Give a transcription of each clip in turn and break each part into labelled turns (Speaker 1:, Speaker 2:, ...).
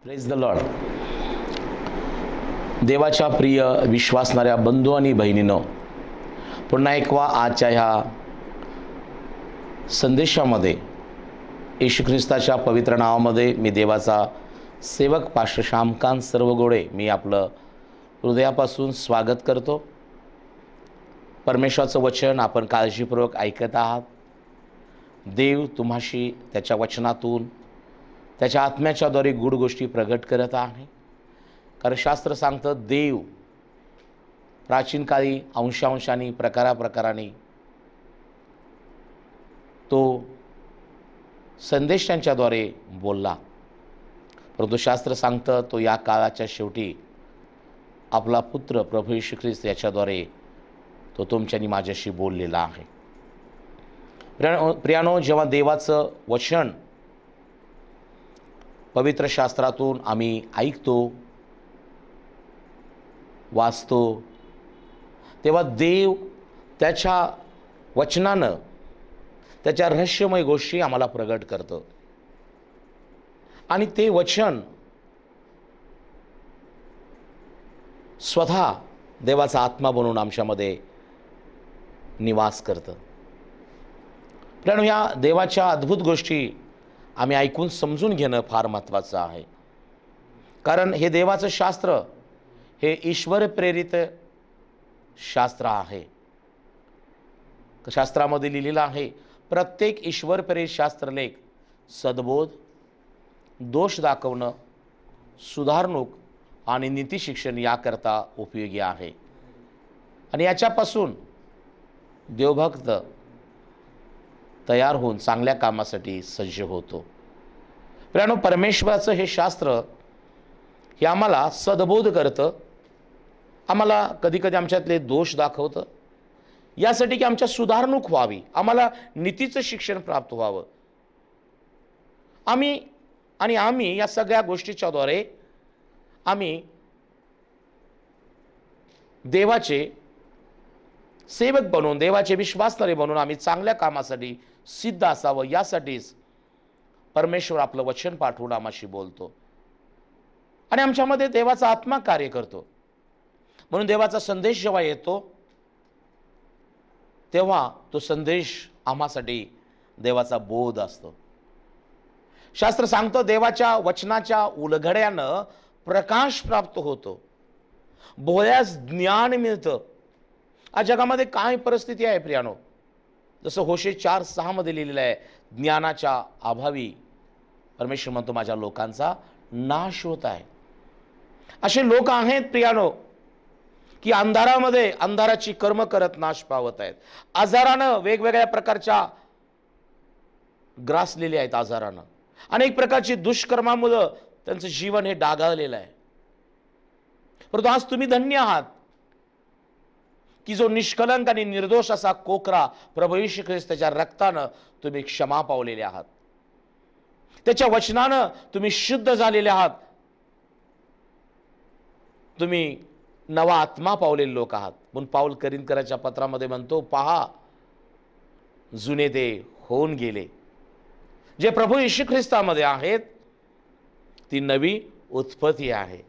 Speaker 1: Praise the Lord. देवाच्या प्रिय विश्वासणाऱ्या बंधू आणि बहिणींनो, पुन्हा एकवा आजच्या ह्या संदेशामध्ये येशू ख्रिस्ताच्या पवित्र नावामध्ये मी देवाचा सेवक पास्टर श्यामकांत सर्वगोडे मी आपलं हृदयापासून स्वागत करतो. परमेश्वराचं वचन आपण काळजीपूर्वक ऐकत आहात. देव तुम्हाशी त्याच्या वचनातून त्याच्या आत्म्याच्याद्वारे गूढ गोष्टी प्रगट करत आहे. कारण शास्त्र सांगतं देव प्राचीन काळी अंशांशाने प्रकाराप्रकाराने तो संदेश त्यांच्याद्वारे बोलला, परंतु शास्त्र सांगतं तो या काळाच्या शेवटी आपला पुत्र प्रभू येशू ख्रिस्त याच्याद्वारे तो तुमच्यानी माझ्याशी बोललेला आहे. प्रियानो, जेव्हा देवाचं वचन पवित्र शास्त्रातून आम्ही ऐकतो, वाचतो, तेव्हा देव त्याच्या वचनानं त्याच्या रहस्यमय गोष्टी आम्हाला प्रगट करतं. आणि ते वचन स्वतः देवाचा आत्मा बनवून आमच्यामध्ये निवास करतं. पण या देवाच्या अद्भुत गोष्टी आम्ही ऐकून समजून घेणं फार महत्त्वाचं आहे. कारण हे देवाचं शास्त्र हे ईश्वर प्रेरित शास्त्र आहे. शास्त्रामध्ये लिहिलेलं आहे, प्रत्येक ईश्वर प्रेरित शास्त्रलेख सद्बोध, दोष दाखवणं, सुधारणूक आणि नीतिशिक्षण याकरता उपयोगी आहे. आणि याच्यापासून देवभक्त तयार होऊन चांगल्या कामासाठी सज्ज होतो. प्रियानो, परमेश्वराचं हे शास्त्र हे आम्हाला सद्बोध करतं, आम्हाला कधीकधी आमच्यातले दोष दाखवतं, यासाठी की आमच्या सुधारणूक व्हावी, आम्हाला नीतीचं शिक्षण प्राप्त व्हावं. आम्ही या सगळ्या गोष्टीच्याद्वारे आम्ही देवाचे सेवक बनून, देवाचे विश्वासणारे बनून आम्ही चांगल्या कामासाठी सिद्ध असावं, यासाठीच परमेश्वर आपलं वचन पाठवून आम्हाशी बोलतो आणि आमच्यामध्ये देवाचा आत्मा कार्य करतो. म्हणून देवाचा संदेश जेव्हा येतो तेव्हा तो संदेश आम्हासाठी देवाचा बोध असतो. शास्त्र सांगतं देवाच्या वचनाच्या उलगड्यानं प्रकाश प्राप्त होतो, भोळ्यास ज्ञान मिळतं. आज जगामध्ये काय परिस्थिती आहे प्रियानो, जसं होशे 4:6 मध्ये लिहिलेलं आहे, ज्ञानाच्या अभावी परमेश्वर म्हणतो माझ्या लोकांचा नाश होत आहे. असे लोक आहेत प्रियानो की अंधारामध्ये अंधाराची कर्म करत नाश पावत आहेत. आजारानं, वेगवेगळ्या प्रकारच्या ग्रासलेले आहेत आजारानं, अनेक प्रकारची दुष्कर्मामुळं त्यांचं जीवन हे डागाळलेलं आहे. परंतु आज तुम्ही धन्य आहात की जो निष्कलंक आणि निर्दोष असा कोकरा प्रभू येशू ख्रिस्ताच्या रक्तानं तुम्ही क्षमा पावलेले आहात, त्याच्या वचनानं तुम्ही शुद्ध झालेले आहात, तुम्ही नवा आत्मा पावलेले लोक आहात. म्हणून पाऊल करिंथकराच्या पत्रामध्ये म्हणतो, पहा जुने ते होऊन गेले, जे प्रभू येशू ख्रिस्तामध्ये आहेत ती नवी उत्पत्ती आहे.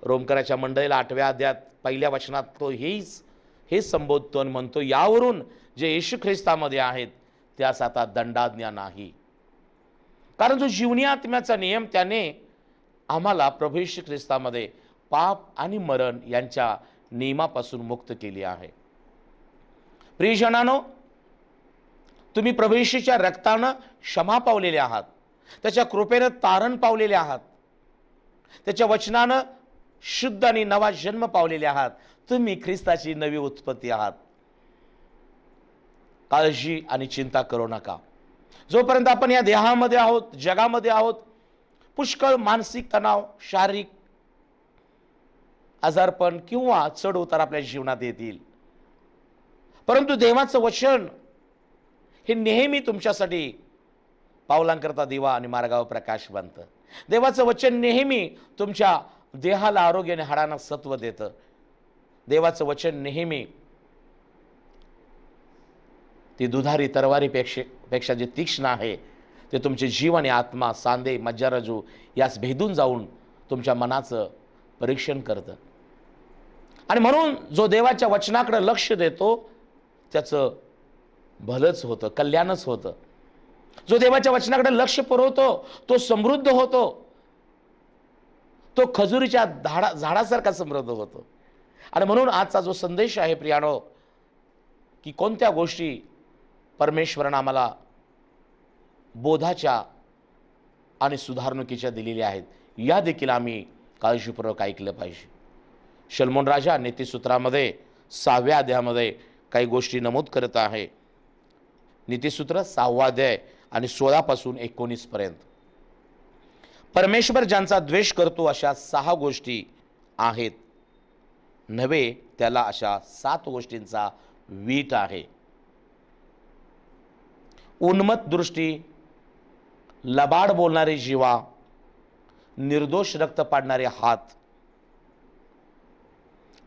Speaker 1: रोमकराच्या मंडळीला 8व्या अध्यायात 1ल्या वचनात तो हेच संबोधतो आणि म्हणतो, यावरून जे येशू ख्रिस्तामध्ये आहेत त्यास आता दंडाज्ञा नाही. कारण जो जीवनी आत्म्याचा नियम त्याने आम्हाला प्रभू येशू ख्रिस्तामध्ये पाप आणि मरण यांच्या नियमापासून मुक्त केली आहे. प्रियजनांनो, तुम्ही प्रभू येशूच्या रक्तानं क्षमा पावलेले आहात, त्याच्या कृपेनं तारण पावलेले आहात, त्याच्या वचनानं शुद्ध आणि नवा जन्म पावलेले आहात. तुम्ही ख्रिस्ताची नवी उत्पत्ती आहात. काळजी आणि चिंता करू नका. जोपर्यंत आपण या देहामध्ये आहोत, जगामध्ये आहोत, पुष्कळ मानसिक तणाव, शारीरिक आजारपण किंवा चढ उतार आपल्या जीवनात येतील, परंतु देवाचं वचन हे नेहमी तुमच्यासाठी पावलांकरता दिवा आणि मार्गावर प्रकाश बनतं. देवाचं वचन नेहमी तुमच्या देहाला आरोग्य आणि हाडांना सत्व देतं. देवाचं वचन नेहमी ती दुधारी तरवारीपेक्षा जे तीक्ष्ण आहे ते तुमचे जीव आणि आत्मा, सांधे, मज्जारजू यास भेदून जाऊन तुमच्या मनाचं परीक्षण करतं. आणि म्हणून जो देवाच्या वचनाकडे लक्ष देतो त्याचं भलंच होतं, कल्याणच होतं. जो देवाच्या वचनाकडे लक्ष पुरवतो तो समृद्ध होतो, तो खजुरीच्या झाडासारखा समृद्ध होतो. आणि म्हणून आजचा जो संदेश आहे प्रियानो, की कोणत्या गोष्टी परमेश्वरानं आम्हाला बोधाच्या आणि सुधारणुकीच्या दिलेल्या आहेत, या देखील आम्ही काळजीपूर्वक ऐकलं पाहिजे. शलोमोन राजा नीतिसूत्रामध्ये 6व्या अध्यायामध्ये काही गोष्टी नमूद करत आहे. नीतिसूत्र 6वा अध्याय आणि 16 पासून 19 पर्यंत. परमेश्वर ज्यांचा द्वेष करतो अशा 6 गोष्टी आहेत, नव्हे त्याला अशा 7 गोष्टींचा वीट आहे. उन्मत्त दृष्टी, लबाड बोलणारे जीवा, निर्दोष रक्त पाडणारे हात,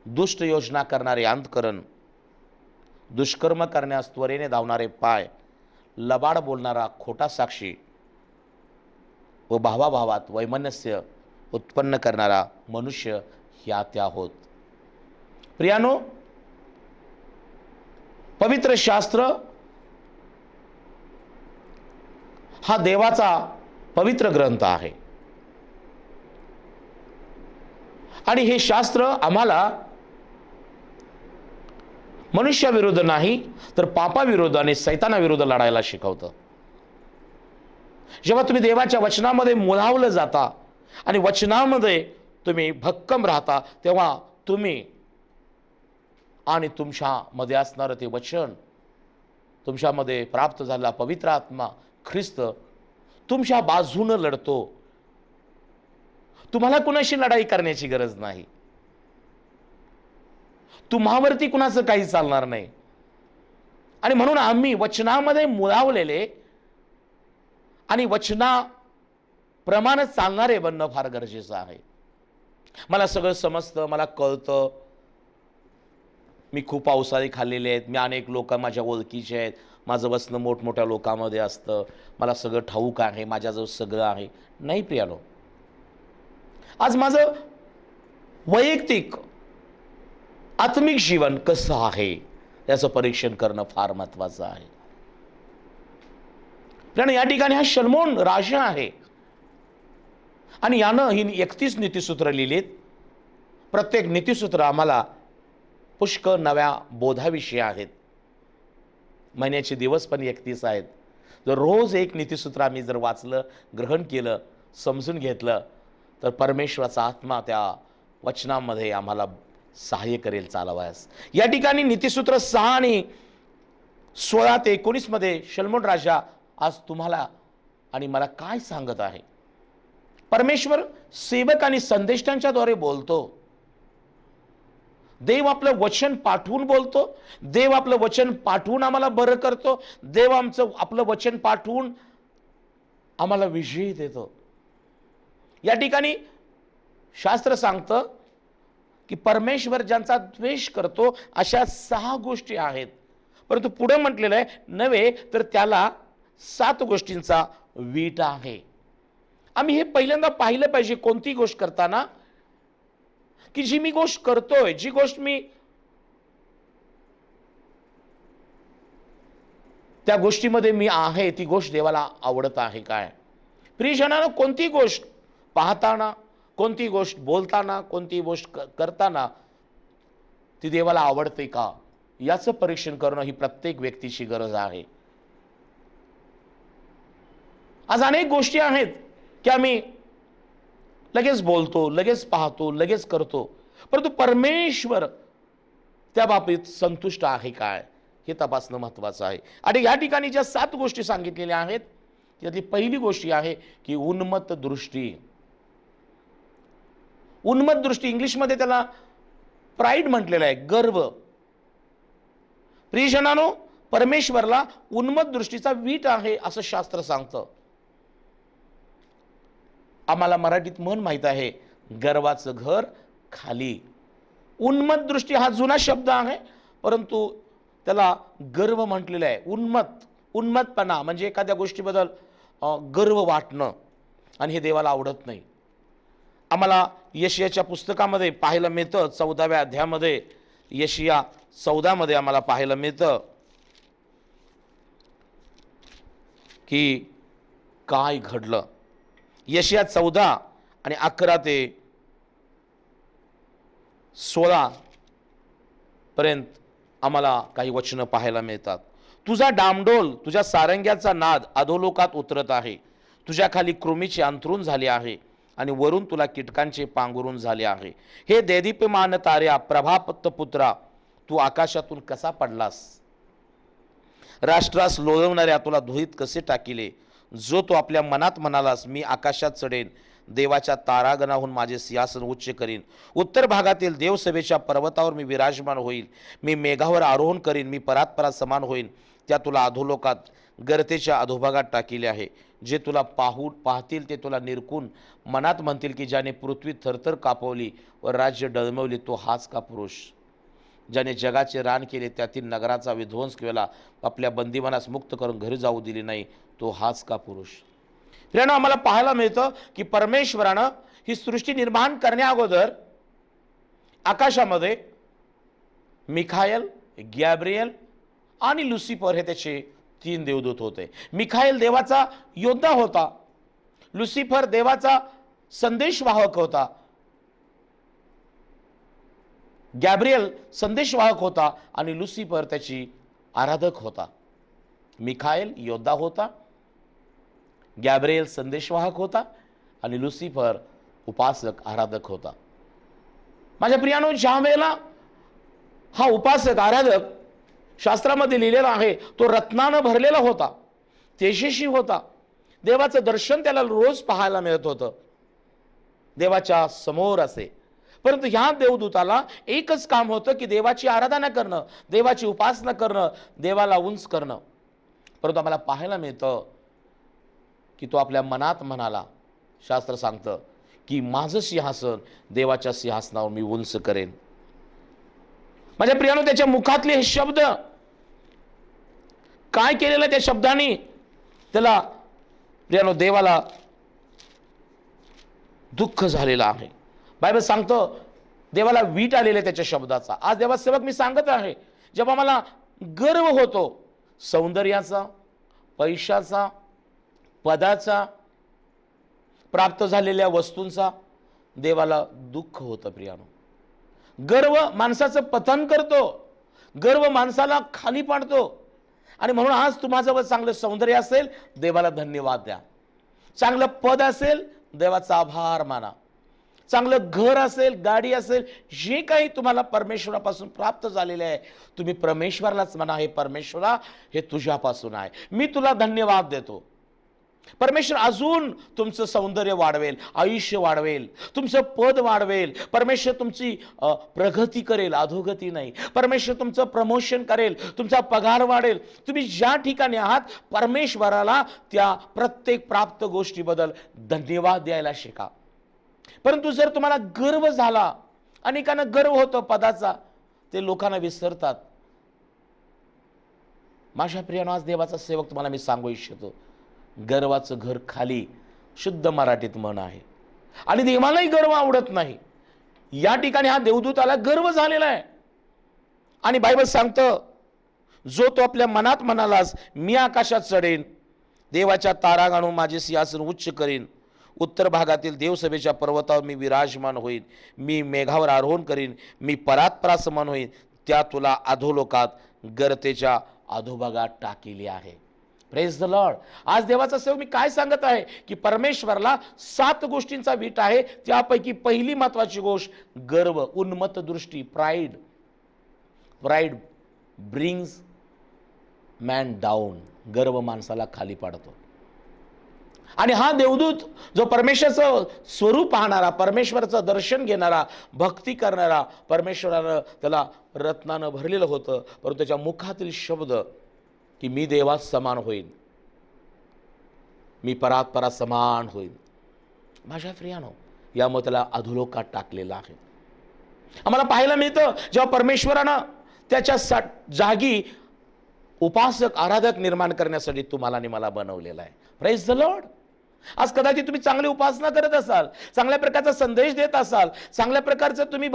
Speaker 1: दुष्ट योजना करणारे अंतकरण, दुष्कर्म करण्यास त्वरेने धावणारे पाय, लबाड बोलणारा खोटा साक्षी व भावाभावात वैमनस्य उत्पन्न करणारा मनुष्य ह्या त्या होत. प्रियानो, पवित्र शास्त्र हा देवाचा पवित्र ग्रंथ आहे. आणि हे शास्त्र आम्हाला मनुष्याविरुद्ध नाही तर पापाविरुद्ध आणि सैतानाविरुद्ध लढायला शिकवतं. जेव्हा तुम्ही देवाच्या वचनामध्ये मुलावलं जाता आणि वचनामध्ये तुम्ही भक्कम राहता, तेव्हा तुम्ही आणि तुमच्यामध्ये असणारं ते वचन, तुमच्यामध्ये प्राप्त झालेला पवित्र आत्मा ख्रिस्त तुमच्या बाजूनं लढतो. तुम्हाला कुणाशी लढाई करण्याची गरज नाही. तुम्हावरती कुणाचं काही चालणार नाही. आणि म्हणून आम्ही वचनामध्ये मुलावलेले आणि वचनाप्रमाणे चालणारे बनणं फार गरजेचं आहे. मला सगळं समजतं, मला कळतं, मी खूप पावसाळी खाल्लेले आहेत, मी अनेक लोक माझ्या ओळखीचे आहेत, माझं बसणं मोठमोठ्या लोकांमध्ये असतं, मला सगळं ठाऊक आहे, माझ्याजवळ सगळं आहे. नाही प्रियानो, आज माझं वैयक्तिक आत्मिक जीवन कसं आहे याचं परीक्षण करणं फार महत्वाचं आहे. कारण या ठिकाणी हा शलोमोन राजा आहे आणि यानं ही 31 नीतिसूत्र लिहिलीत. प्रत्येक नीतिसूत्र आम्हाला पुष्कळ नव्या बोधाविषयी आहेत. महिन्याचे दिवस पण 31 आहेत. जर रोज एक नीतिसूत्र आम्ही जर वाचलं, ग्रहण केलं, समजून घेतलं, तर परमेश्वराचा आत्मा त्या वचनामध्ये आम्हाला सहाय्य करेल चालवायस. या ठिकाणी नीतिसूत्र 6 आणि 16 ते 19 मध्ये शलोमोन राजा आज तुम्हाला आणि मला काय सांगत आहे. परमेश्वर सेवक आणि संदेष्टांच्या द्वारे बोलतो. देव आपलं वचन पाठवून बोलतो. देव आपलं वचन पाठवून आम्हाला बरं करतो. देव आपलं वचन पाठवून आम्हाला विजय देतो. या ठिकाणी शास्त्र सांगतं की परमेश्वर ज्यांचा द्वेष करतो अशा 6 गोष्टी आहेत. परंतु पुढे म्हटलेलं आहे, नव्हे तर त्याला 7 गोष्टींचा वीट आहे. आम्ही हे पहिल्यांदा पाहिलं पाहिजे कोणती गोष्ट करताना, की जी मी गोष्ट करतोय, जी गोष्ट मी त्या गोष्टीमध्ये मी आहे, ती गोष्ट देवाला आवडत आहे काय. प्रियजनांनो, कोणती गोष्ट पाहताना, कोणती गोष्ट बोलताना, कोणती गोष्ट करताना ती देवाला आवडते का, याचं परीक्षण करणं ही प्रत्येक व्यक्तीची गरज आहे. आज अनेक गोष्टी आहेत की आम्ही लगेच बोलतो, लगेच पाहतो, लगेच करतो, परंतु परमेश्वर त्या बाबतीत संतुष्ट आहे काय हे तपासणं महत्वाचं आहे. आणि या ठिकाणी ज्या 7 गोष्टी सांगितलेल्या आहेत त्यातली पहिली गोष्ट आहे की उन्मत्त दृष्टी. उन्मत्त दृष्टी, इंग्लिशमध्ये त्याला प्राईड म्हटलेलं आहे, गर्व. प्रियजनांनो, परमेश्वरला उन्मत्त दृष्टीचा वीट आहे असं शास्त्र सांगतं. आम्हाला मराठीत म्हण माहित आहे, गर्वाचं घर खाली. उन्मत्त दृष्टी हा जुना शब्द आहे, परंतु त्याला गर्व म्हटलेला आहे. उन्मत्तपणा म्हणजे एखाद्या गोष्टीबद्दल गर्व वाटणं, आणि हे देवाला आवडत नाही. आम्हाला यशियाच्या पुस्तकामध्ये पाहायला मिळतं, 14व्या अध्यायामध्ये, यशिया 14 मध्ये आम्हाला पाहायला मिळतं की काय घडलं. यशिया 14 आणि 11 ते 16 पर्यंत आम्हाला काही वचनं पाहायला मिळतात. तुझा डामडोल, तुझ्या सारंग्याचा नाद अधोलोकात उतरत आहे. तुझ्या खाली कृमीचे अंथरूण झाले आहे आणि वरून तुला कीटकांचे पांघरून झाले आहे. हे देदीप्यमान ताऱ्या, प्रभापत पुत्रा, तू आकाशातून कसा पडलास? राष्ट्रास लोळवणाऱ्या तुला धुळीत कसे टाकिले? जो तो आपल्या मनात म्हणालास, मी आकाशात चढेन, देवाच्या तारागणाहून माझे सिंहासन उच्च करीन, उत्तर भागातील देवसभेच्या पर्वतावर मी विराजमान होईल, मी मेघावर आरोहण करीन, मी परात्परात समान होईन. त्या तुला अधोलोकात, गर्तेच्या अधोभागात टाकिले आहे. जे तुला पाहतील ते तुला निरखून मनात म्हणतील की ज्याने पृथ्वी थरथर कापवली व राज्य डळमवली, तो हाच का पुरुष? ज्याने जगाचे रान केले, त्यातील नगराचा विध्वंस केला, आपल्या बंदीवानास मुक्त करून घरी जाऊ दिली नाही, तो हाच का पुरुष? प्रियानो, आम्हाला पाहायला मिळतं की परमेश्वरानं ही सृष्टी निर्माण करण्या अगोदर आकाशामध्ये मिखायल, गॅब्रियल आणि लुसिफर हे त्याचे 3 देवदूत होते. मिखायल देवाचा योद्धा होता, लुसिफर देवाचा संदेशवाहक होता, गॅब्रियल संदेशवाहक होता आणि लुसिफर त्याची आराधक होता. मिखायल योद्धा होता, गॅब्रियल संदेशवाहक होता आणि लुसिफर उपासक आराधक होता. माझ्या प्रियानो, ज्या वेळेला हा उपासक आराधक शास्त्रामध्ये लिहिलेला आहे, तो रत्नानं भरलेला होता, तेजस्वी होता, देवाचं दर्शन त्याला रोज पाहायला मिळत होतं, देवाच्या समोर असे. परंतु ह्या देवदूताला एकच काम होतं की देवाची आराधना करणं, देवाची उपासना करणं, देवाला उंच करणं. परंतु आम्हाला पाहायला मिळतं की तो आपल्या मनात म्हणाला, शास्त्र सांगतं की माझं सिंहासन देवाच्या सिंहासनावर मी उंच करेन. माझ्या प्रियानो, त्याच्या मुखातले हे शब्द काय केलेलं, त्या शब्दांनी त्याला प्रियानो देवाला दुःख झालेलं आहे. बायबल सांगतं देवाला वीट आलेले त्याच्या शब्दाचा. आज देवासेवक मी सांगत आहे, जेव्हा मला गर्व होतो सौंदर्याचा, पैशाचा, पदाचा, प्राप्त झालेल्या वस्तूंचा, देवाला दुःख होतं. प्रियानो, गर्व माणसाचं पतन करतो, गर्व माणसाला खाली पाडतो. आणि म्हणून आज तुम्हाजवळ चांगलं सौंदर्य असेल, देवाला धन्यवाद द्या. चांगलं पद असेल, देवाचा आभार माना. चांगलं घर असेल, गाडी असेल, जे काही तुम्हाला परमेश्वरापासून प्राप्त झालेले आहे, तुम्ही परमेश्वरालाच म्हणा, हे परमेश्वरा, हे तुझ्यापासून आहे, मी तुला धन्यवाद देतो. परमेश्वर अजून तुमचं सौंदर्य वाढवेल, आयुष्य वाढवेल, तुमचं पद वाढवेल. परमेश्वर तुमची प्रगती करेल, अधोगती नाही. परमेश्वर तुमचं प्रमोशन करेल, तुमचा पगार वाढेल. तुम्ही ज्या ठिकाणी आहात, परमेश्वराला त्या प्रत्येक प्राप्त गोष्टीबद्दल धन्यवाद द्यायला शिका. परंतु जर तुम्हाला गर्व झाला, अनेकांना गर्व होतो पदाचा, ते लोकांना विसरतात. माझ्या प्रियानो, आज देवाचा सेवक तुम्हाला मी सांगू इच्छितो, गर्वाचं घर खाली, शुद्ध मराठीत म्हण आहे. आणि देवालाही गर्व आवडत नाही. या ठिकाणी हा देवदूताला गर्व झालेला आहे. आणि बायबल सांगतं, जो तो आपल्या मनात म्हणालास, मी आकाशात चढेन, देवाच्या तारा गाणून माझे सिंहासन उच्च करीन, उत्तर भागातील देवसभेच्या पर्वतावर मी विराजमान होईन, मी मेघावर आरोहण करीन, मी परात्परासमान होईन, त्या तुला अधोलोकात, गर्तेच्या अधोभागात टाकिले आहे. Praise the Lord. आज देवाचा सेवक मी काय सांगत आहे की परमेश्वराला 7 गोष्टींचा वीट आहे. त्यापैकी पहिली महत्वाची गोष्ट गर्व, उन्मत्त दृष्टी, pride. Pride brings man down. गर्व माणसाला खाली पाडतो. आणि हा देवदूत जो परमेश्वराचं स्वरूप पाहणारा, परमेश्वराचं दर्शन घेणारा, भक्ती करणारा, परमेश्वरानं त्याला रत्नानं भरलेलं होतं, परंतु त्याच्या मुखातील शब्द की मी देवात समान होईन, मी परात्परा समान होईन. माझ्या प्रियानो, यामुळे त्याला अधोलोकात टाकलेलं आहे. आम्हाला पाहायला मिळतं जेव्हा परमेश्वरानं त्याच्या जागी उपासक, आराधक निर्माण करण्यासाठी तुम्हाला आणि मला बनवलेला आहे. Praise the Lord. आज कदाचित तुम्ही चांगली उपासना करत असाल, चांगल्या प्रकारचा संदेश देत असाल, चांगल्या प्रकारचं तुम्ही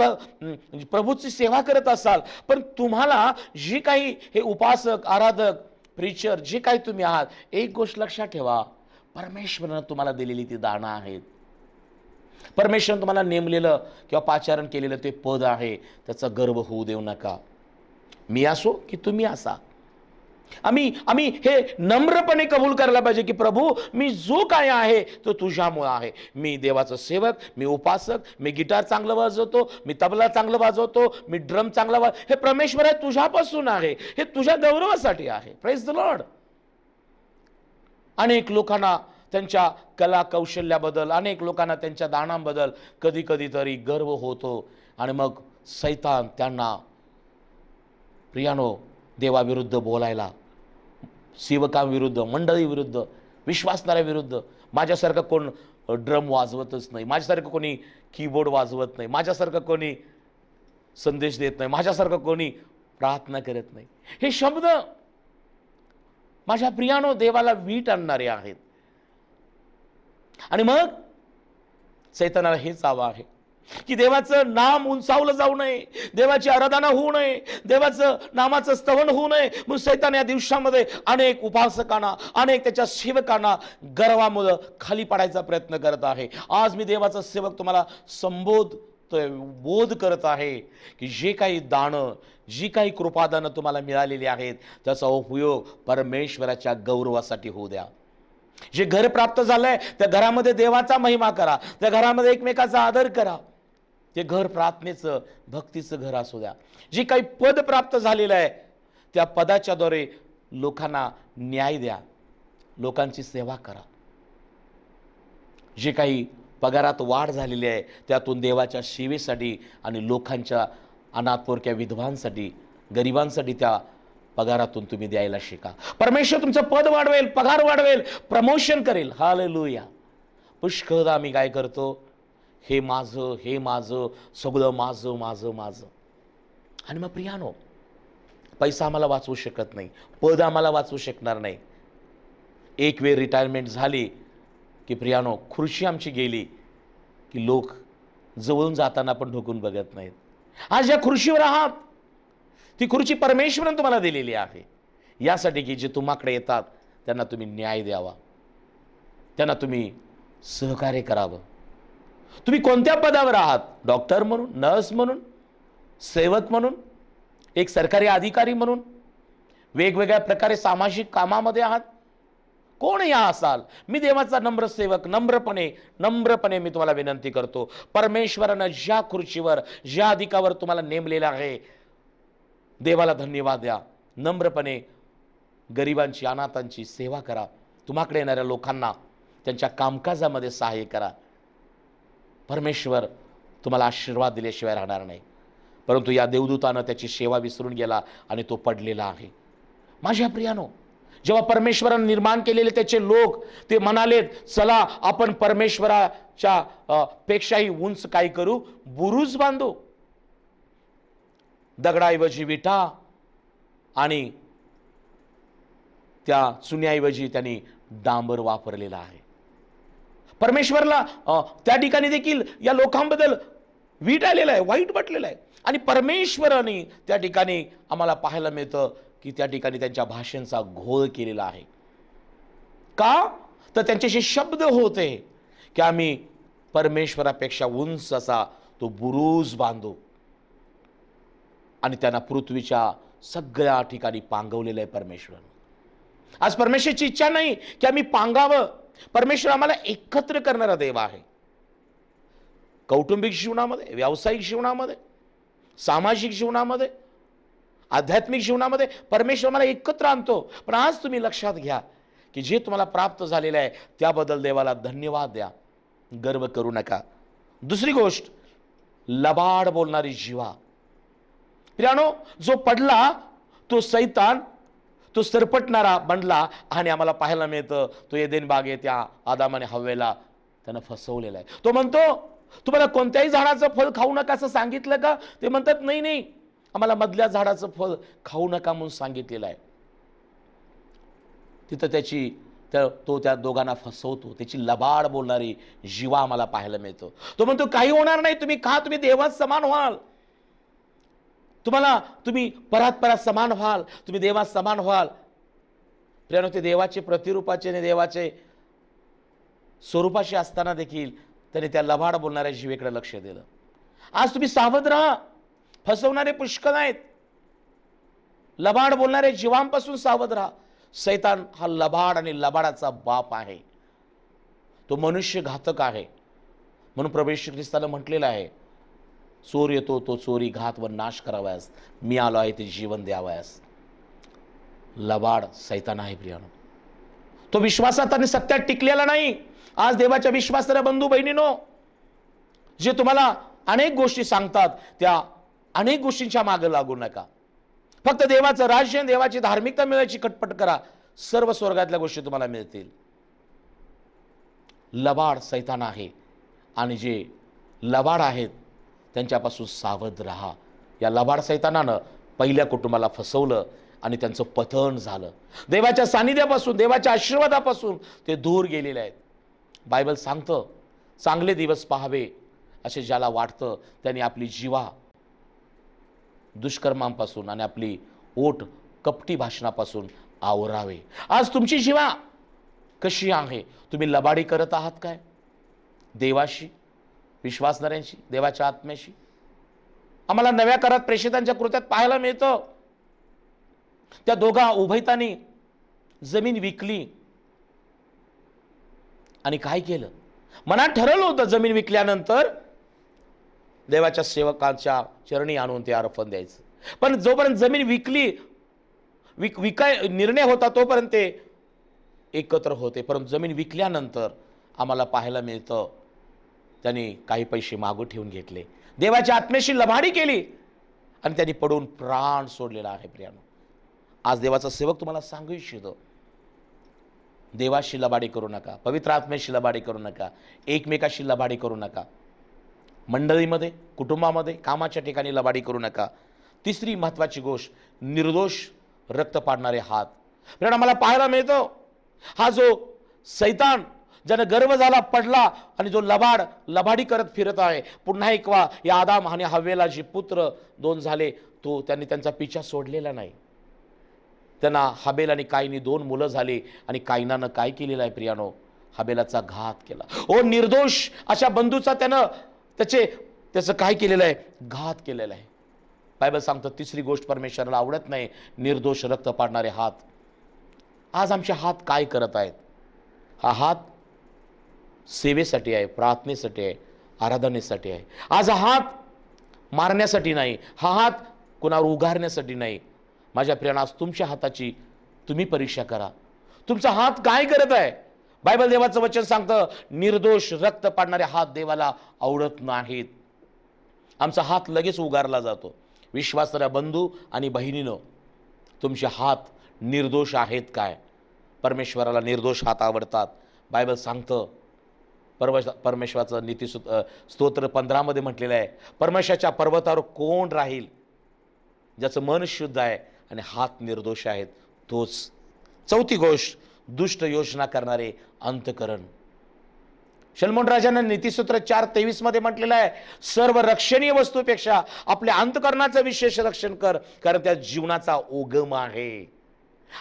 Speaker 1: प्रभूची सेवा करत असाल, पण तुम्हाला जी काही हे उपासक, आराधक, प्रीचर जे काही तुम्ही आहात, एक गोष्ट लक्षात ठेवा, परमेश्वरानं तुम्हाला दिलेली ती दानं आहेत. परमेश्वरानं तुम्हाला नेमलेलं किंवा पाचारण केलेलं ते पद आहे, त्याचा गर्व होऊ देऊ नका. मी असो की तुम्ही असा, आम्ही हे नम्रपणे कबूल करायला पाहिजे की प्रभू, मी जो काय आहे तो तुझ्यामुळे आहे. मी देवाचा सेवक, मी उपासक, मी गिटार चांगलं वाजवतो, मी तबला चांगलं वाजवतो, मी ड्रम चांगला हे परमेश्वर आहे, तुझ्यापासून आहे, हे तुझ्या गौरवासाठी आहे. Praise the Lord. अनेक लोकांना त्यांच्या कला कौशल्याबद्दल, अनेक लोकांना त्यांच्या दानांबद्दल कधी कधी तरी गर्व होतो, आणि मग सैतान त्यांना प्रियानो देवाविरुद्ध बोलायला, सेवकांविरुद्ध, मंडळीविरुद्ध, विश्वासणाऱ्याविरुद्ध, माझ्यासारखं कोण ड्रम वाजवतच नाही, माझ्यासारखं कोणी कीबोर्ड वाजवत नाही, माझ्यासारखं कोणी संदेश देत नाही, माझ्यासारखं कोणी प्रार्थना करत नाही, हे शब्द माझ्या प्रियानो देवाला वीट आणणारे आहेत. आणि मग सैतानाला हेच हवं आहे की देवाचं नाम उंचावलं जाऊ नये, देवाची आराधना होऊ नये, देवाचं नामाचं स्तवन होऊ नये. मग सैतान या दिवसामध्ये अनेक उपासकांना, अनेक त्याच्या सेवकांना गर्वामुळे खाली पाडायचा प्रयत्न करत आहे. आज मी देवाचा सेवक तुम्हाला बोध करत आहे की जे काही दानं, जी काही कृपादानं तुम्हाला मिळालेली आहेत, त्याचा उपयोग परमेश्वराच्या गौरवासाठी होऊ द्या. जे घर प्राप्त झालंय त्या घरामध्ये देवाचा महिमा करा, त्या घरामध्ये एकमेकाचा आदर करा. ते घर प्रार्थनेचं, भक्तीचं घर असू द्या. जे काही पद प्राप्त झालेलं आहे त्या पदाच्याद्वारे लोकांना न्याय द्या, लोकांची सेवा करा. जे काही पगारात वाढ झालेली आहे त्यातून देवाच्या सेवेसाठी आणि लोकांच्या, अनाथपोरक्या, विधवांसाठी, गरिबांसाठी त्या पगारातून तुम्ही द्यायला शिका. परमेश्वर तुमचं पद वाढवेल, पगार वाढवेल, प्रमोशन करेल. हालेलुया. पुष्कळदा मी काय करतो, हे माझं, हे माझं, सगळं माझं माझं माझं. आणि मग प्रियानो, पैसा आम्हाला वाचवू शकत नाही, पद आम्हाला वाचवू शकणार नाही. एक वेळ रिटायरमेंट झाली की प्रियानो, खुर्ची आमची गेली की लोक जवळून जाताना पण ढोकून बघत नाहीत. आज ज्या खुर्चीवर आहात ती खुर्ची परमेश्वराने तुम्हाला दिलेली आहे, यासाठी की जे तुम्हाकडे येतात त्यांना तुम्ही न्याय द्यावा, त्यांना तुम्ही सहकार्य करावं. तुम्ही कोणत्या पदावर आहात, डॉक्टर म्हणून, नर्स म्हणून, सेवक म्हणून, एक सरकारी अधिकारी म्हणून, वेगवेगळ्या प्रकारे सामाजिक कामामध्ये आहात, कोणही असाल, मी देवाचा नम्र सेवक, नम्रपणे मी तुम्हाला विनंती करतो, परमेश्वरानं ज्या खुर्चीवर, ज्या अधिकावर तुम्हाला नेमलेलं आहे, देवाला धन्यवाद द्या. नम्रपणे गरिबांची, अनाथांची सेवा करा. तुम्हाकडे येणाऱ्या लोकांना त्यांच्या कामकाजामध्ये सहाय्य करा. परमेश्वर तुम्हाला आशीर्वाद दिल्याशिवाय राहणार नाही. परंतु या देवदूतानं त्याची सेवा विसरून गेला आणि तो पडलेला आहे. माझ्या प्रियानो, जेव्हा परमेश्वरानं निर्माण केलेले त्याचे लोक ते म्हणालेत, चला आपण परमेश्वराच्या पेक्षाही उंच काय करू, बुरुज बांधू. दगडाऐवजी विटा आणि त्या चुन्याऐवजी त्यांनी डांबर वापरलेला आहे. परमेश्वरला त्या ठिकाणी देखील या लोकांबद्दल वीट आलेला आहे, वाईट वाटलेलं आहे. आणि परमेश्वराने त्या ठिकाणी आम्हाला पाहायला मिळतं की त्या ठिकाणी त्यांच्या भाषेचा घोळ केलेला आहे. का तर त्यांच्याशी शब्द होते की आम्ही परमेश्वरापेक्षा उंच असा तो बुरुज बांधू, आणि त्यांना पृथ्वीच्या सगळ्या ठिकाणी पांगवलेलं आहे परमेश्वरानं. आज परमेश्वराची इच्छा नाही की आम्ही पांगावं. परमेश्वर आम्हाला एकत्र करणारा देव आहे. कौटुंबिक जीवनामध्ये, व्यावसायिक जीवनामध्ये, सामाजिक जीवनामध्ये, आध्यात्मिक जीवनामध्ये परमेश्वर आम्हाला एकत्र आणतो. पण आज तुम्ही लक्षात घ्या की जे तुम्हाला प्राप्त झालेलं आहे त्याबद्दल देवाला धन्यवाद द्या, गर्व करू नका. दुसरी गोष्ट, लबाड बोलणारी जीवा. प्रियानो, जो पडला तो सैतान, तो सरपटणारा बनला, आणि आम्हाला पाहायला मिळतं तो एदेन बागेत त्या आदाम आणि हव्वेला त्यानं फसवलेला आहे. तो म्हणतो तुम्हाला कोणत्याही झाडाचं फळ खाऊ नका असं सांगितलं का? ते म्हणतात नाही नाही, आम्हाला मधल्या झाडाचं फळ खाऊ नका म्हणून सांगितलेलं आहे. तिथं तो त्या दोघांना फसवतो. त्याची लबाड बोलणारी जीवा आम्हाला पाहायला मिळतो. तो म्हणतो काही होणार नाही, तुम्ही खा, तुम्ही देवात समान व्हाल, तुम्ही परात समान व्हाल, तुम्ही देवात समान व्हाल. प्रियानो, ते देवाचे प्रतिरूपाचे आणि देवाचे स्वरूपाशी असताना देखील त्याने त्या लबाड बोलणाऱ्या जीवेकडे लक्ष दिलं. आज तुम्ही सावध राहा, फसवणारे पुष्कळ आहेत. लबाड बोलणारे जीवांपासून सावध राहा. सैतान हा लबाड आणि लबाडाचा बाप आहे. तो मनुष्य घातक आहे. म्हणून प्रभू येशू ख्रिस्ताने म्हटलेलं आहे, चोर येतो तो चोरी, घात व नाश करावयास, मी आलो आहे ते जीवन द्यावयास. लबाड सैतान आहे प्रियानो. तो विश्वासात आणि सत्यात टिकलेला नाही. आज देवाच्या विश्वासाच्या बंधू बहिणीनो, जे तुम्हाला अनेक गोष्टी सांगतात, त्या अनेक गोष्टींच्या मागे लागू नका. फक्त देवाचं राज्य, देवाची धार्मिकता मिळायची खटपट करा, सर्व स्वर्गातल्या गोष्टी तुम्हाला मिळतील. लबाड सैतान आहे आणि जे लबाड आहेत त्यांच्यापासून सावध राहा. या लबाड सैतानानं पहिल्या कुटुंबाला फसवलं आणि त्यांचं पतन झालं. देवाच्या सानिध्यापासून, देवाच्या आशीर्वादापासून ते दूर गेलेले आहेत. बायबल सांगतं, चांगले दिवस पाहावे असे ज्याला वाटतं त्यांनी आपली जीवा दुष्कर्मांपासून आणि आपली ओठ कपटी भाषणापासून आवरावे. आज तुमची जीवा कशी आहे? तुम्ही लबाडी करत आहात काय देवाशी, विश्वासणाऱ्यांशी, देवाच्या आत्म्याशी? आम्हाला नव्या करात प्रेषितांच्या कृत्यात पाहायला मिळतं, त्या दोघा उभयतांनी जमीन विकली आणि काय केलं? मनात ठरवलं होतं जमीन विकल्यानंतर देवाच्या सेवकांच्या चरणी आणून ते अर्पण द्यायचं. पण जोपर्यंत जमीन विकाय निर्णय होता तोपर्यंत ते एकत्र होते. परंतु जमीन विकल्यानंतर आम्हाला पाहायला मिळतं त्यांनी काही पैसे मागून ठेवून घेतले, देवाच्या आत्म्याशी लबाडी केली आणि त्यांनी पडून प्राण सोडलेला आहे. प्रियानो, आज देवाचा सेवक तुम्हाला सांगू इच्छितो, देवाशी लबाडी करू नका, पवित्र आत्म्याशी लबाडी करू नका, एकमेकाशी लबाडी करू नका, मंडळीमध्ये, कुटुंबामध्ये, कामाच्या ठिकाणी लबाडी करू नका. तिसरी महत्वाची गोष्ट, निर्दोष रक्त पाडणारे हात. प्रियानो, मला पाहायला मिळतो हा जो सैतान ज्यानं गर्व झाला, पडला आणि जो लबाडी करत फिरत आहे, पुन्हा एकवा या आदाम आणि हव्वेला जे पुत्र दोन झाले, त्यांनी त्यांचा पिछा सोडलेला नाही. त्यांना हबेल आणि काईनी दोन मुलं झाली आणि काईनानं काय केलेलं आहे प्रियानो? हबेलाचा घात केला. ओ निर्दोष अशा बंधूचा त्याचं काय केलेलं आहे? घात केलेला आहे. बायबल सांगतं तिसरी गोष्ट परमेश्वराला आवडत नाही, निर्दोष रक्त पाडणारे हात. आज आमचे हात काय करत आहेत? हा हात सेवेसाठी आहे, प्रार्थनेसाठी आहे, आराधनेसाठी आहे. आज हा हात मारण्यासाठी नाही, हा हात कुणावर उगारण्यासाठी नाही. माझ्या प्रियानं, आज तुमच्या हाताची तुम्ही परीक्षा करा. तुमचा हात काय करत आहे? बायबल देवाचं वचन सांगतं निर्दोष रक्त पाडणारे हात देवाला आवडत नाहीत. आमचा हात लगेच उगारला जातो. विश्वासणाऱ्या बंधू आणि बहिणीनो, तुमचे हात निर्दोष आहेत काय? परमेश्वराला निर्दोष हात आवडतात. बायबल सांगतं, परमेश्वराचं नीती स्तोत्र 15 मध्ये म्हटलेलं आहे, परमेश्वराच्या पर्वतावर कोण राहील? ज्याचं मन शुद्ध आहे आणि हात निर्दोष आहेत तोच. चौथी गोष्ट, दुष्ट योजना करणारे अंतकरण. शलोमोन राजानं नीतिसूत्र 4:23 मध्ये म्हटलेलं आहे, सर्व रक्षणीय वस्तूपेक्षा आपल्या अंतकरणाचं विशेष रक्षण कर, कारण त्या जीवनाचा उगम आहे.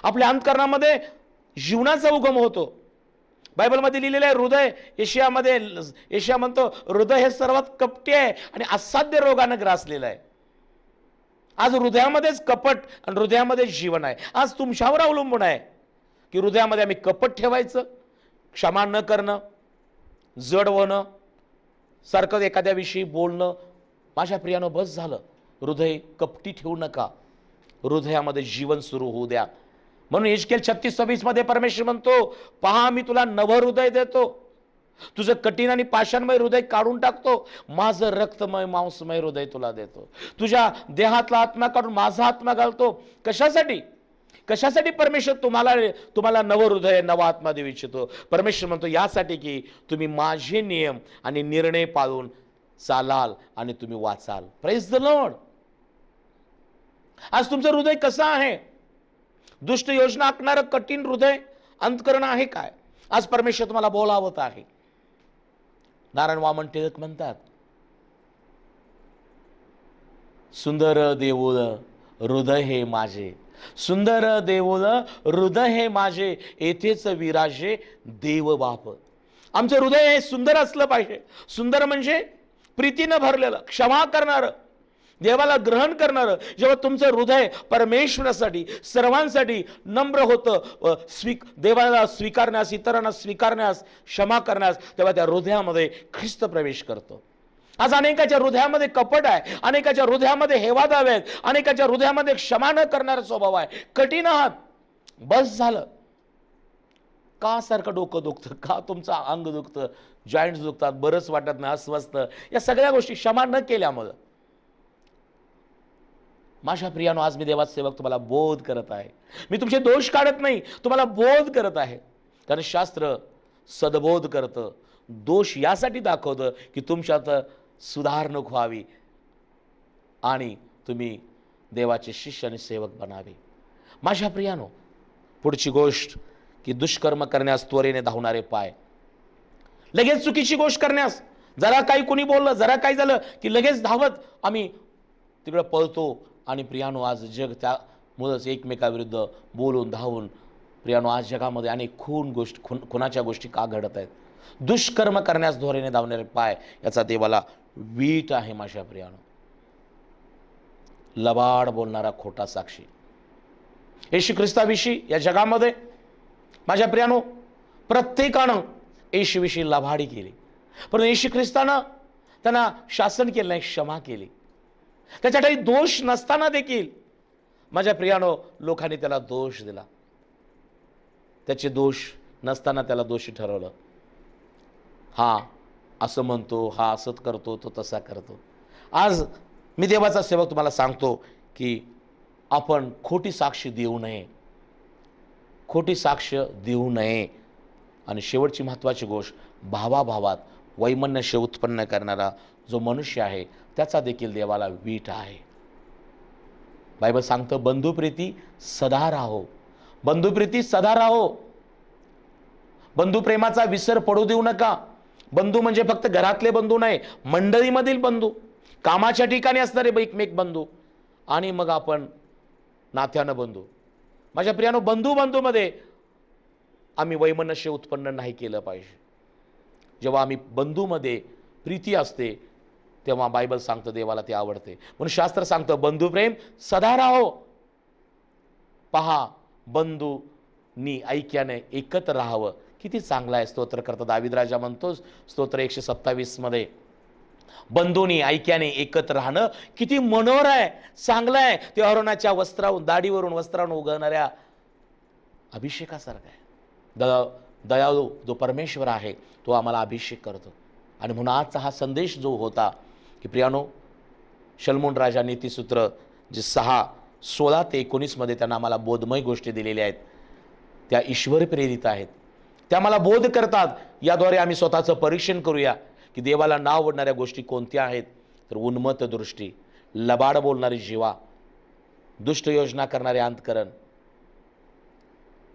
Speaker 1: आपल्या अंतकरणामध्ये जीवनाचा उगम होतो. बायबलमध्ये लिहिलेलं आहे, हृदय, एशिया म्हणतो हृदय हे सर्वात कपटी आहे आणि असाध्य रोगानं ग्रासलेलं आहे. आज हृदयामध्येच कपट आणि हृदयामध्ये जीवन आहे. आज तुमच्यावर अवलंबून आहे की हृदयामध्ये आम्ही कपट ठेवायचं, क्षमा न करणं, जड होणं, सारखं एखाद्याविषयी बोलणं. माझ्या प्रियानं, बस झालं. हृदय कपटी ठेवू नका, हृदयामध्ये जीवन सुरू होऊ द्या. म्हणून एशकेल 36:26 मध्ये परमेश्वर म्हणतो, पहा मी तुला नवं हृदय देतो, तुझं कठीण आणि पाषाणमय हृदय काढून टाकतो, माझं रक्तमय मांसमय हृदय तुला देतो. तुझ्या देहातला आत्मा काढून माझा आत्मा घालतो. कशासाठी परमेश्वर तुम्हाला नवं हृदय, नवा आत्मा देऊ इच्छितो? परमेश्वर म्हणतो यासाठी की तुम्ही माझे नियम आणि निर्णय पाळून चालाल आणि तुम्ही वाचाल. Praise the Lord. आज तुमचं हृदय कसं आहे? दुष्ट योजना आखणारं कठीण हृदय अंतःकरण आहे काय? आज परमेश्वर तुम्हाला बोलावत आहे. नारायण वामन टिळक म्हणतात, सुंदर देऊळ हृदय हे माझे, सुंदर देऊळ हृदय हे माझे, येथेच विराजे देव बाप. आमचं हृदय हे सुंदर असलं पाहिजे. सुंदर म्हणजे प्रीतीनं भरलेलं, क्षमा करणारं, देवाला ग्रहण करणारं. जेव्हा तुमचं हृदय परमेश्वरासाठी, सर्वांसाठी नम्र होतं, देवाला स्वीकारण्यास, इतरांना स्वीकारण्यास, क्षमा करण्यास, तेव्हा त्या हृदयामध्ये ख्रिस्त प्रवेश करतो. आज अनेकाच्या हृदयामध्ये कपट आहे, अनेकाच्या हृदयामध्ये हेवादावे आहेत, अनेकाच्या हृदयामध्ये क्षमा न करणारा स्वभाव आहे. कठीण आहात, बस झालं. का सारखं डोकं दुखतं, का तुमचं अंग दुखतं, जॉईंट्स दुखतात, बरंच वाटत नाही, अस्वस्थ, या सगळ्या गोष्टी क्षमा न केल्यामुळं. माझ्या प्रियानो, आज मी देवाचा सेवक तुम्हाला बोध करत आहे. मी तुमचे दोष काढत नाही, तुम्हाला बोध करत आहे. कारण शास्त्र सदबोध करतं, दोष यासाठी दाखवतं की तुमच्यात सुधारणूक व्हावी आणि तुम्ही देवाचे शिष्य आणि सेवक बनावे. माझ्या प्रियानो, पुढची गोष्ट की दुष्कर्म करण्यास त्वरेने धावणारे पाय. लगेच चुकीची गोष्ट करण्यास, जरा काही कोणी बोललं, जरा काही झालं की लगेच धावत आम्ही तिकडे पळतो. आणि प्रियानो, आज जग त्यामुळंच एकमेकाविरुद्ध बोलून धावून, प्रियानो, आज जगामध्ये अनेक खुनाच्या गोष्टी का घडत आहेत? दुष्कर्म करण्यास त्वरेने धावणारे पाय, याचा देवाला वीट आहे. माझ्या प्रियानो, लबाड बोलणारा खोटा साक्षी. येशू ख्रिस्ताविषयी या जगामध्ये माझ्या प्रियानो प्रत्येकानं येशूविषयी लबाडी केली, पण येशू ख्रिस्तानं त्यांना शासन केलं नाही, क्षमा केली. त्याच्या काही दोष नसताना देखील माझ्या प्रियानो लोकांनी त्याला दोष दिला. त्याचे दोष नसताना त्याला दोषी ठरवलं. हा असं म्हणतो, हा असंच करतो, तो तसा करतो. आज मी देवाचा सेवक तुम्हाला सांगतो की आपण खोटी साक्ष देऊ नये, खोटी साक्ष देऊ नये. आणि शेवटची महत्त्वाची गोष्ट, भावाभावात वैमनस्य उत्पन्न करणारा जो मनुष्य आहे त्याचा देखील देवाला वीट आहे. बायबल सांगतं, बंधुप्रीती सदा राहो, बंधुप्रीती सदा राहो. बंधुप्रेमाचा विसर पडू देऊ नका. बंधू म्हणजे फक्त घरातले बंधू नाही, मंडळीमधील बंधू, कामाच्या ठिकाणी असणारे एकमेक बंधू, आणि मग आपण नात्यानं बंधू. माझ्या प्रियानो, बंधूमध्ये आम्ही वैमनस्य उत्पन्न नाही केलं पाहिजे. जेव्हा आम्ही बंधूमध्ये प्रीती असते तेव्हा बायबल सांगतं देवाला ते आवडते. म्हणून शास्त्र सांगतं, बंधुप्रेम सदा राहो. पहा, बंधूंनी ऐक्याने एकत्र राहावं, किती चांगलं आहे. स्तोत्रकर्ता दावीद राजा म्हणतो स्तोत्र 127 मध्ये, बंधूंनी ऐक्याने एकत्र राहणं किती मनोहर आहे, चांगलं आहे. ते अरोनाच्या वस्त्रावरून, दाढीवरून वस्त्रावरून उगवणाऱ्या अभिषेकासारखं आहे. दयाळू जो परमेश्वर आहे तो आम्हाला अभिषेक करतो. आणि म्हणून आजचा हा संदेश जो होता की प्रियानो, शलमोन राजा नीतिसूत्र जे 6:16 ते 19 मध्ये त्यांना आम्हाला बोधमय गोष्टी दिलेल्या आहेत, त्या ईश्वर प्रेरित आहेत. त्या आम्हाला बोध करतात. याद्वारे आम्ही स्वतःचं परीक्षण करूया की देवाला नाव आवडणाऱ्या गोष्टी कोणत्या आहेत. तर उन्मत्त दृष्टी, लबाड बोलणारी जीवा, दुष्ट योजना करणारे अंतःकरण,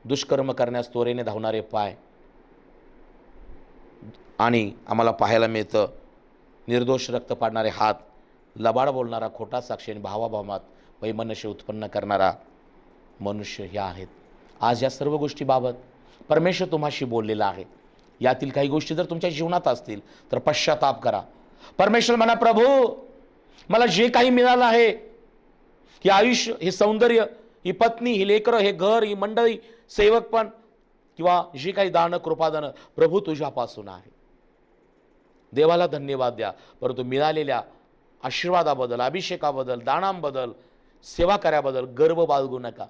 Speaker 1: दुष्कर्म करण्यास त्वरेने धावणारे पाय, आणि आम्हाला पाहायला मिळतं निर्दोष रक्त पाडणारे हात, लबाड बोलणारा खोटा साक्षी आणि भावाभावात वैमनस्य उत्पन्न करणारा मनुष्य ह्या आहेत. आज या सर्व गोष्टीबाबत परमेश्वर तुम्हाशी बोललेला आहे. यातील काही गोष्टी जर तुमच्या जीवनात असतील तर पश्चाताप करा. परमेश्वर म्हणा, प्रभू मला जे काही मिळालं आहे, हे आयुष्य, हे सौंदर्य, ही पत्नी, ही लेकरं, हे घर, ही मंडळी, सेवकपण किंवा जे काही दान कृपादान, प्रभू तुझ्यापासून आहे. देवाला धन्यवाद द्या. परंतु मिळालेल्या आशीर्वादाबद्दल, अभिषेकाबद्दल, दानांबद्दल, सेवा कार्याबद्दल गर्व बाळगू नका.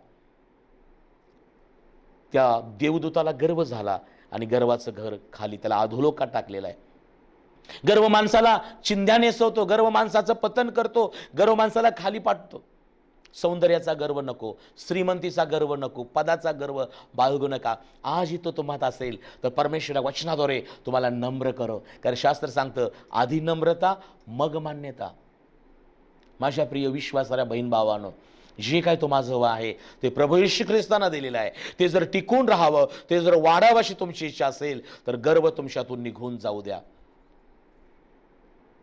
Speaker 1: त्या देवदूताला गर्व झाला आणि गर्वाचं घर खाली त्याला अधोलोकात टाकलेलं आहे. गर्व माणसाला चिंध्याने नेसवतो, गर्व माणसाचं पतन करतो, गर्व माणसाला खाली पाडतो. सौंदर्याचा गर्व नको, श्रीमंतीचा गर्व नको, पदाचा गर्व बाळगू नका. आज इथं तुम्हाला असेल तर परमेश्वरा वचनाद्वारे तुम्हाला नम्र करो. कारण शास्त्र सांगतं, आधी नम्रता मग मान्यता. माझ्या प्रिय विश्वासाऱ्या बहीण भावांनो, जे काय तुम्हाला हवं आहे ते प्रभू येशू ख्रिस्तानं दिलेलं आहे. ते जर टिकून राहावं, ते जर वाढावं अशी तुमची इच्छा असेल तर गर्व तुमच्यातून निघून जाऊ द्या.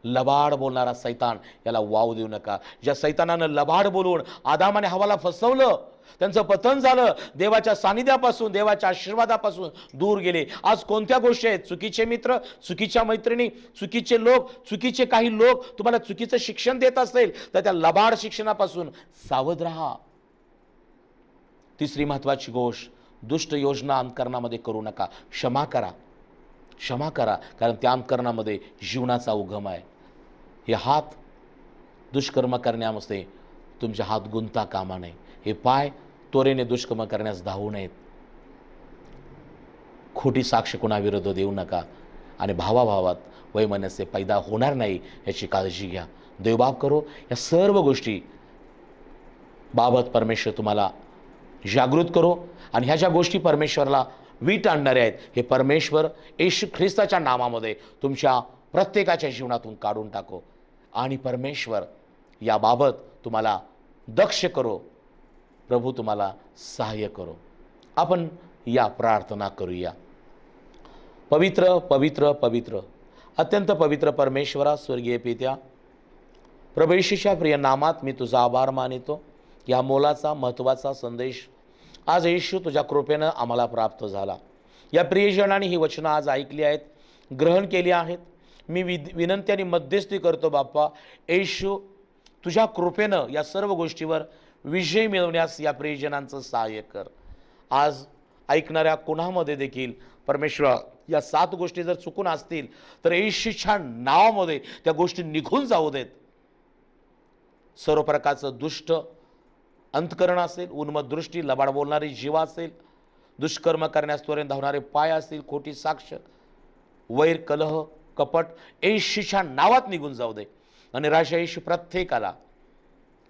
Speaker 1: लबाड बोलणारा सैतान याला वाव देऊ नका. ज्या सैतानानं लबाड बोलून आदाम आणि हव्वाला फसवलं, त्यांचं पतन झालं, देवाच्या सानिध्यापासून, देवाच्या आशीर्वादापासून दूर गेले. आज कोणत्या गोष्टी आहेत? चुकीचे मित्र, चुकीच्या मैत्रिणी, चुकीचे लोक, चुकीचे काही लोक तुम्हाला चुकीचं शिक्षण देत असेल तर त्या लबाड शिक्षणापासून सावध राहा. तिसरी महत्वाची गोष्ट, दुष्ट योजना अंतःकरणामध्ये करू नका. क्षमा करा, क्षमा करा, कारण त्या अंतःकरणामध्ये जीवनाचा उगम आहे. हे हात दुष्कर्म करण्यामध्ये तुमचे हात गुंता कामा नये. हे पाय त्वरेने दुष्कर्म करण्यास धावू नयेत. खोटी साक्ष कोणाविरुद्ध देऊ नका आणि भावाभावात वैमनस्य पैदा होणार नाही याची काळजी घ्या. देवबाप करो या सर्व गोष्टी बाबत परमेश्वर तुम्हाला जागृत करो आणि ह्या ज्या गोष्टी परमेश्वरला वीट आणणारे आहेत हे परमेश्वर येशू ख्रिस्ताच्या नामामध्ये तुमच्या प्रत्येकाच्या जीवनातून काढून टाको आणि परमेश्वर याबाबत तुम्हाला दक्ष करो. प्रभू तुम्हाला सहाय्य करो. आपण या प्रार्थना करूया. पवित्र पवित्र पवित्र अत्यंत पवित्र परमेश्वरा, स्वर्गीय पित्या, प्रभू येशूच्या प्रिय नामात मी तुझा आभार मानितो. या मोलाचा महत्त्वाचा संदेश आज येशू तुझ्या कृपेनं आम्हाला प्राप्त झाला. या प्रियजनांनी ही वचनं आज ऐकली आहेत, ग्रहण केली आहेत. मी विनंती आणि मध्यस्थी करतो बाप्पा, येशू तुझ्या कृपेनं या सर्व गोष्टीवर विजय मिळवण्यास या प्रियजनांचं सहाय्य कर. आज ऐकणाऱ्या कोणामध्ये देखील परमेश्वर या 7 गोष्टी जर चुकून असतील तर येशूच्या नावामध्ये त्या गोष्टी निघून जाऊ देत. सर्व प्रकारचं दुष्ट अंतकरण असेल, उन्मत्त दृष्टी, लबाड बोलणारी जीवा असेल, दुष्कर्म करण्यास त्वरेने धावणारे पाय असतील, खोटी साक्ष, वैर, कलह, कपट येशूच्या नावात निघून जाऊ दे. आणि राजा येशू प्रत्येकाला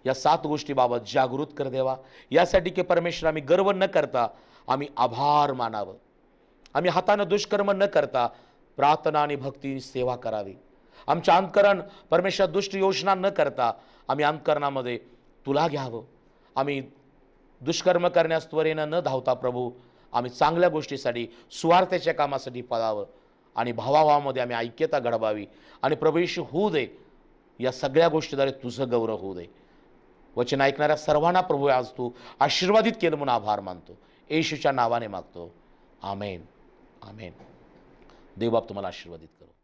Speaker 1: या 7 गोष्टीबाबत जागृत कर देवा. यासाठी की परमेश्वर आम्ही गर्व न करता आम्ही आभार मानावं. आम्ही हातानं दुष्कर्म न करता प्रार्थना आणि भक्ती सेवा करावी. आमच्या अंतकरण परमेश्वर दुष्ट योजना न करता आम्ही अंतकरणामध्ये तुला घ्यावं. आम्ही दुष्कर्म करण्यास त्वरेनं न धावता प्रभू आम्ही चांगल्या गोष्टीसाठी, सुवार्थेच्या कामासाठी पळावं आणि भावाभावामध्ये आम्ही ऐक्यता घडवावी. आणि प्रभू येशू होऊ दे या सगळ्या गोष्टीद्वारे तुझं गौरव होऊ दे. वचन ऐकणाऱ्या सर्वांना प्रभू आज तू आशीर्वादित केलं म्हणून आभार मानतो. येशूच्या नावाने मागतो. आमेन, आमेन. देवबाप तुम्हाला आशीर्वादित करो.